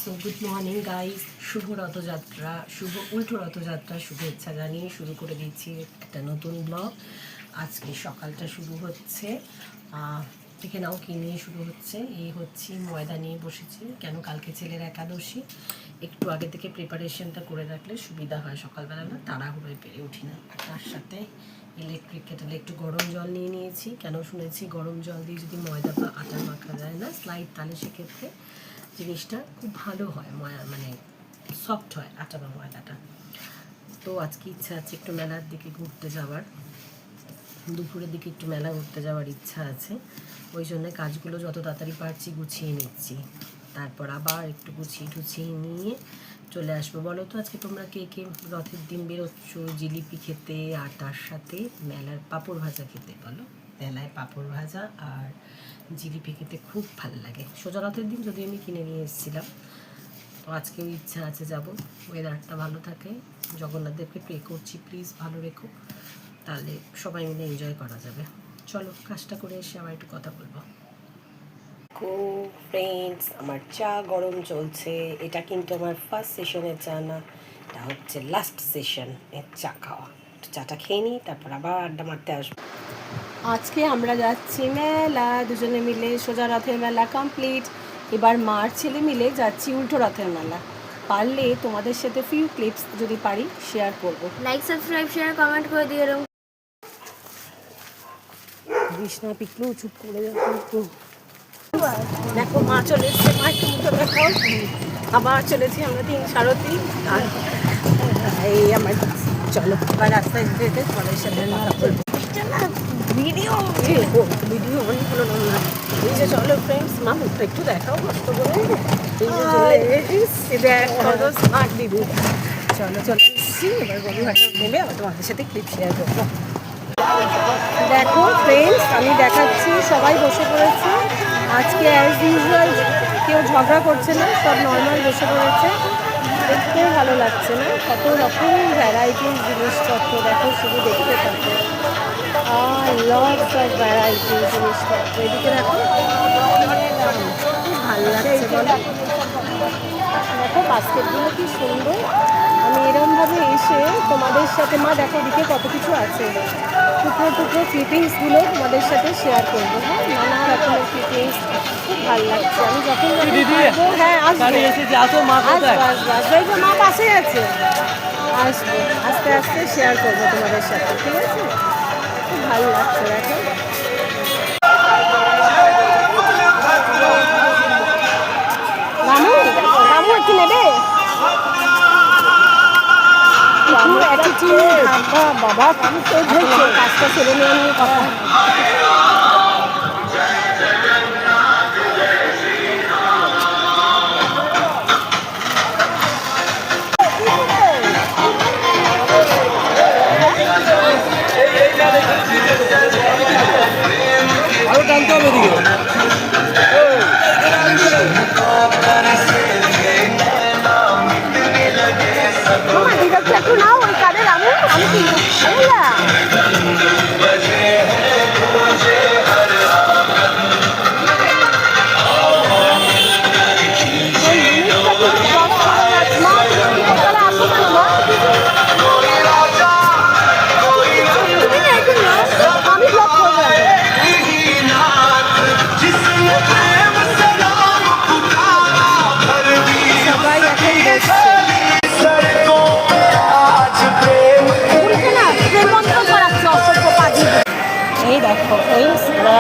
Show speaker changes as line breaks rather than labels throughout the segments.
So good morning guys, শুভ রথযাত্রা, শুভ উল্টো রথযাত্রা শুভেচ্ছা জানিয়ে শুরু করে দিচ্ছি একটা নতুন ব্লগ। আজকে সকালটা শুরু হচ্ছে, দেখে নাও কি নিয়ে শুরু হচ্ছে। এই হচ্ছে ময়দা নিয়ে বসেছি, কেন কালকে ছেলের একাদশী, একটু আগে থেকে প্রিপারেশনটা করে রাখলে সুবিধা হয়, সকালবেলা না তাড়াহুড়োয় পেরে উঠি না। আর তার সাথে ইলেকট্রিক কেটেলে একটু গরম জল নিয়ে নিয়েছি, কেন শুনেছি গরম জল দিয়ে যদি ময়দা বা আটা মাখা যায় না স্লাইড, তাহলে সেক্ষেত্রে জিনিসটা খুব ভালো হয়, মানে সফট হয় আটা বা ময়দাটা। তো আজকে ইচ্ছা আছে একটু মেলার দিকে ঘুরতে যাওয়ার, দুপুরের দিকে একটু মেলা ঘুরতে যাওয়ার ইচ্ছা আছে। ওই জন্য কাজগুলো যত তাড়াতাড়ি পারছি গুছিয়ে নিচ্ছি, তারপর আবার একটু গুছিয়ে নিয়ে চলে আসবো। বলো তো আজকে তোমরা কে কে রথের দিন বেরোচ্ছ জিলিপি খেতে আর তার সাথে মেলার পাঁপড় ভাজা খেতে? বলো, মেলায় পাঁপড় ভাজা আর জিলিপি খেতে খুব ভালো লাগে। সোজা রথের দিন যদি আমি কিনে নিয়ে এসেছিলাম, তো আজকেও ইচ্ছা আছে যাব। ওয়েদারটা ভালো থাকে, জগন্নাথদেবকে প্রে করছি প্লিজ ভালো রেখো, তাহলে সবাই মিলে এনজয় করা যাবে। চলো কাজটা করে এসে আবার একটু কথা বলবো। ফ্রেন্ডস, আমার চা গরম চলছে। এটা কিন্তু আমার ফার্স্ট সেশনের চা না, এটা হচ্ছে লাস্ট সেশন এর চা খাওয়া। চাটা খেয়ে নিই, তারপর আবার আড্ডা মারতে আসবো। আজকে আমরা যাচ্ছি মেলা, দুজনে মিলে। সোজা রথের মেলা কমপ্লিট, এবার মার ছেলে মিলে যাচ্ছি উল্টো রথের মেলা। পারলে তোমাদের সাথে ফিউ ক্লিপস যদি পারি শেয়ার করব।
লাইক, সাবস্ক্রাইব, শেয়ার, কমেন্ট করে দিও।
কৃষ্ণা পিকলু চুপ করে যাও। দেখো মা চলে এসছে, মা একটু মুখে দেখাও। আবার চলেছি আমরা তিন সারথি, আর এই আমার চলো আবার রাস্তায় যেতে তোমাদের সাথে ভিডিও ভিডিও অনেক হলো না। এই যে চলো ফ্রেন্ডস, মা মুখটা একটু দেখাও কষ্ট করে। এই যে দেখ কত স্মার্ট দিদি। চলো চলে এসছি, এবার গরুহাটা নেবে আবার তোমাদের সাথে ক্লিপ শেয়ার করবো। দেখো ফ্রেন্ডস, আমি দেখাচ্ছি, সবাই বসে পড়েছে আজকে অ্যাজ ইউজুয়াল, কেউ ঝগড়া করছে না, সব নর্মাল বসে পড়েছে। দেখতে ভালো লাগছে না, কত রকম ভ্যারাইটিস জিনিসপত্র দেখো, শুধু দেখতে থাকো। লটস অফ ভ্যারাইটিস জিনিসপত্র। এদিকে দেখো খুব ভালো লাগছে, বলো দেখো বাস্কেটগুলো কি সুন্দর। আমি এরমভাবে এসে তোমাদের সাথে, মা দেখো এদিকে কত কিছু আছে, টুকরো টুকরো ক্লিপিংসগুলো তোমাদের সাথে শেয়ার করবো। হ্যাঁ, নানা রকমের ক্লিপিংস, খুব ভালো লাগছে। আমি যখন আসবো, হ্যাঁ আসবো, মা পাশে আছে, আসবো আস্তে আস্তে শেয়ার করবো তোমাদের সাথে, ঠিক আছে? খুব ভালো লাগছে দেখো। রামু রামু একটু নেবে? বাবা কাজটা ছেড়ে নেওয়া নিয়ে কথা।
আরো টানতে হবে দিকে।
একটু নাও ওই কাদের, আমি কি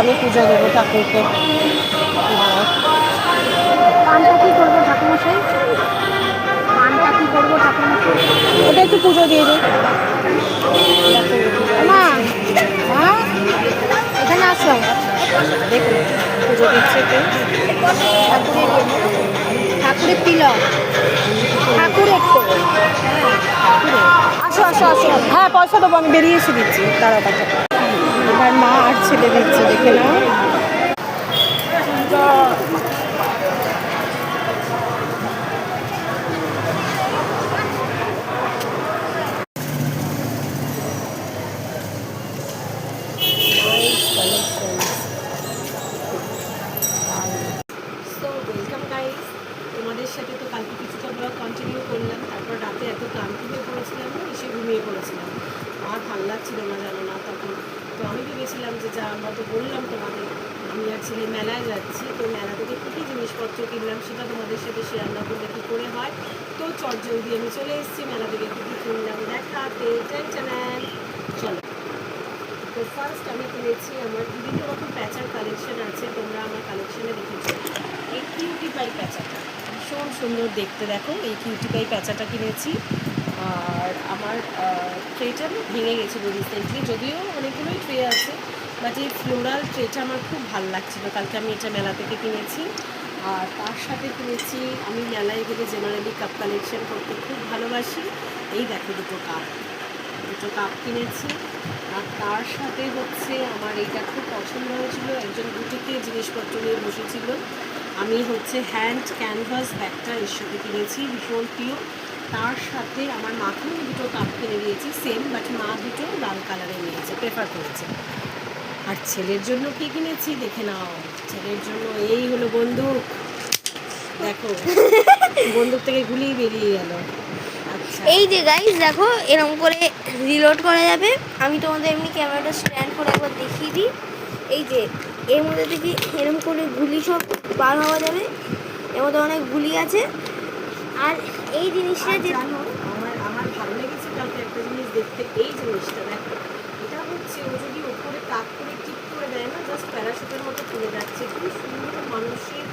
আমি পুজো দেবো ঠাকুরকে। পানটা কী করবো ঠাকুরমশাই? পানটা কী করবো ঠাকুরমশাই? ওটা একটু পুজো দিয়ে দিই। মা হ্যাঁ এখানে আসো, দেখুন পুজো দিচ্ছে তো। ঠাকুরের তিলক, ঠাকুরের তো, আসো আসো আসো। হ্যাঁ পয়সা দেবো, আমি বেরিয়ে এসে দিচ্ছি, তাড়াতাড়ি। এবার মা আর ছেলে দিচ্ছে, দেখে নাও। তোমাদের সাথে তো কালকে আমরা তো বললাম তোমাদের আমি আর ছেলে মেলায় যাচ্ছি, তো মেলা থেকে কী কী জিনিসপত্র কিনলাম সেটা তোমাদের সাথে শেয়ার না করলে কী করে হয়। তো চটজলদি আমি চলে এসেছি মেলা থেকে কী কী কিনলাম দেখাতে। টেনশন চলো। তো ফার্স্ট আমি কিনেছি, আমার বিভিন্ন রকম প্যাচার কালেকশন আছে, তোমরা আমার কালেকশানে দেখেছো এই কিউটি পাই প্যাচাটা ভীষণ সুন্দর দেখতে। দেখো এই কিউটি পাই প্যাচাটা কিনেছি। আর আমার ট্রেটা ভেঙে গেছিলো রিসেন্টলি, যদিও অনেকগুলোই ট্রে আছে, বাট এই ফ্লোরাল ট্রেটা আমার খুব ভালো লাগছিলো। কালকে আমি এটা মেলা থেকে কিনেছি। আর তার সাথে কিনেছি, আমি মেলায় গেলে জেনারেলি কাপ কালেকশন করতে খুব ভালোবাসি। এই দেখো দুটো কাপ কিনেছি। আর তার সাথে হচ্ছে আমার এইটা খুব পছন্দ হয়েছিল, একজন বুটিকে জিনিসপত্র নিয়ে বসেছিল। আমি হচ্ছে হ্যান্ড ক্যানভাস ব্যাগটা এর সাথে কিনেছি, ভীষণ প্রিয়। তার সাথে আমার মাকেও দুটো কাপ কিনে দিয়েছি সেম, বাট মা দুটো লাল কালারে নিয়েছে, প্রেফার করেছে। আর ছেলের জন্য কী কিনেছি দেখে নাও। ছেলের জন্য এই হলো বন্দুক, দেখো বন্দুক থেকে গুলি বেরিয়ে গেল। আচ্ছা
এই যে গাইস দেখো এরকম করে রিলোড করা যাবে। আমি তোমাদের এমনি ক্যামেরাটা স্ট্যান্ড করে একবার দেখিয়ে দিই। এই যে এর মধ্যে থেকে এরকম করে গুলি সব বার হওয়া যাবে, এর মধ্যে অনেক গুলি আছে। আর এই জিনিসটা
আর
যে
জানো আমার ভালো লেগেছে কালকে একটা জিনিস দেখতে, এই জিনিসটা দেখো, এটা হচ্ছে ও যদি ওপরে তাক করে টিপ করে দেয় না, জাস্ট প্যারাশুটের মতো খুলে যাচ্ছে। খুব সুন্দর মানুষের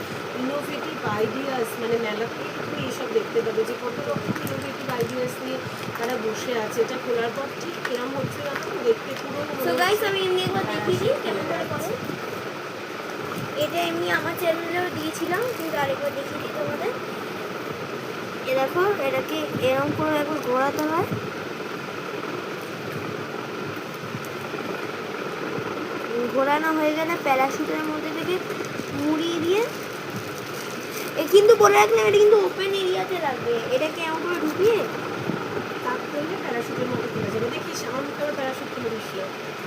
ইনোভেটিভ আইডিয়াস, মানে মেলাতে তুমি এইসব দেখতে পাবে যে কত রকম ইনোভেটিভ আইডিয়াস নিয়ে তারা বসে আছে। এটা খোলার পর ঠিক কিরম হচ্ছে জানো, দেখতে পুরো
সো গাইস আমি এমনি একবার দেখিয়ে দিই কেমন করে করে। এটা এমনি আমার চ্যানেলেও দিয়েছিলাম, কিন্তু আরেকবার দেখিয়ে দিই তোমাদের। এ দেখো এটাকে এরকম করে একবার ঘোরাতে হয়। ঘোরানো হয়ে গেলে প্যারাশুটের মধ্যে থেকে মুড়িয়ে দিয়ে কিন্তু বলে রাখলাম এটা কিন্তু ওপেন এরিয়াতে লাগবে। এটাকে এমন করে ঢুকিয়ে
তাক করলে প্যারাশুটের মতো খুলে যাবে। দেখিস আমার করে প্যারাশুট খুলে দিস না।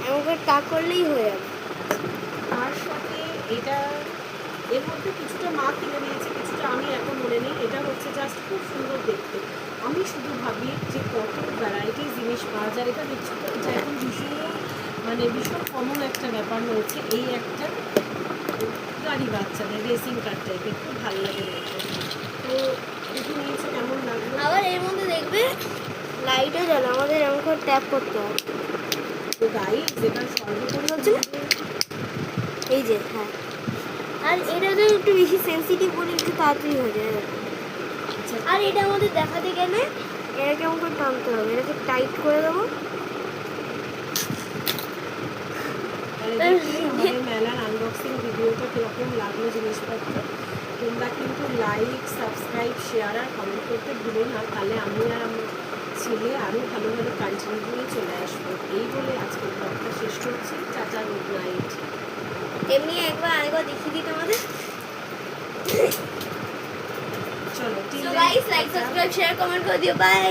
এমন করে টাক করলেই হয়ে যাবে।
তার সাথে এটা এর মধ্যে কিছুটা মা কিনে দিয়েছে, কিছুটা আমি এখন মনে নেই। এটা হচ্ছে জাস্ট খুব সুন্দর দেখতে। আমি শুধু ভাবি যে কত ভ্যারাইটি জিনিস পাওয়া যায়। এটা দেখছি তো, এটা এখন ভীষণ কমন একটা ব্যাপার হয়েছে। এই একটা গাড়ি বাচ্চাদের রেসিং কার টাইপের, খুব ভালো লাগে দেখতে। তো দেখে নিয়েছে কেমন লাগলো।
আবার এর মধ্যে দেখবে লাইটও জ্বলে, আমাদের এমন করে ট্যাপ করতে হবে।
তো গাড়ি যেটা সর্বোপরি
হচ্ছে না? এই যে হ্যাঁ, আর এটা তো একটু বেশি সেন্সিটিভ বলে একটু তাড়াতাড়ি হয়ে যায়।
আচ্ছা,
আর এটা আমাদের দেখাতে গেলে এটা কেমন করে টানতে হবে, এটাকে টাইট করে দেবো।
আমাদের মেলার আনবক্সিং ভিডিওটা কীরকম লাগলো জিনিসপত্র তোমরা কিন্তু লাইক, সাবস্ক্রাইব, শেয়ার আর কমেন্ট করতে ভুলো না। তাহলে আমি আর আমার ছেলে আরও ভালো ভালো কন্টেন্ট নিয়ে চলে আসবো। এই বলে আজকের ব্লগটা শেষ করছি। Tata, good night.
এমনি একবার আরেকবার দেখিয়ে দিই তোমাদের।
চলো,
So guys, like, subscribe, share, comment করে দিও। বাই।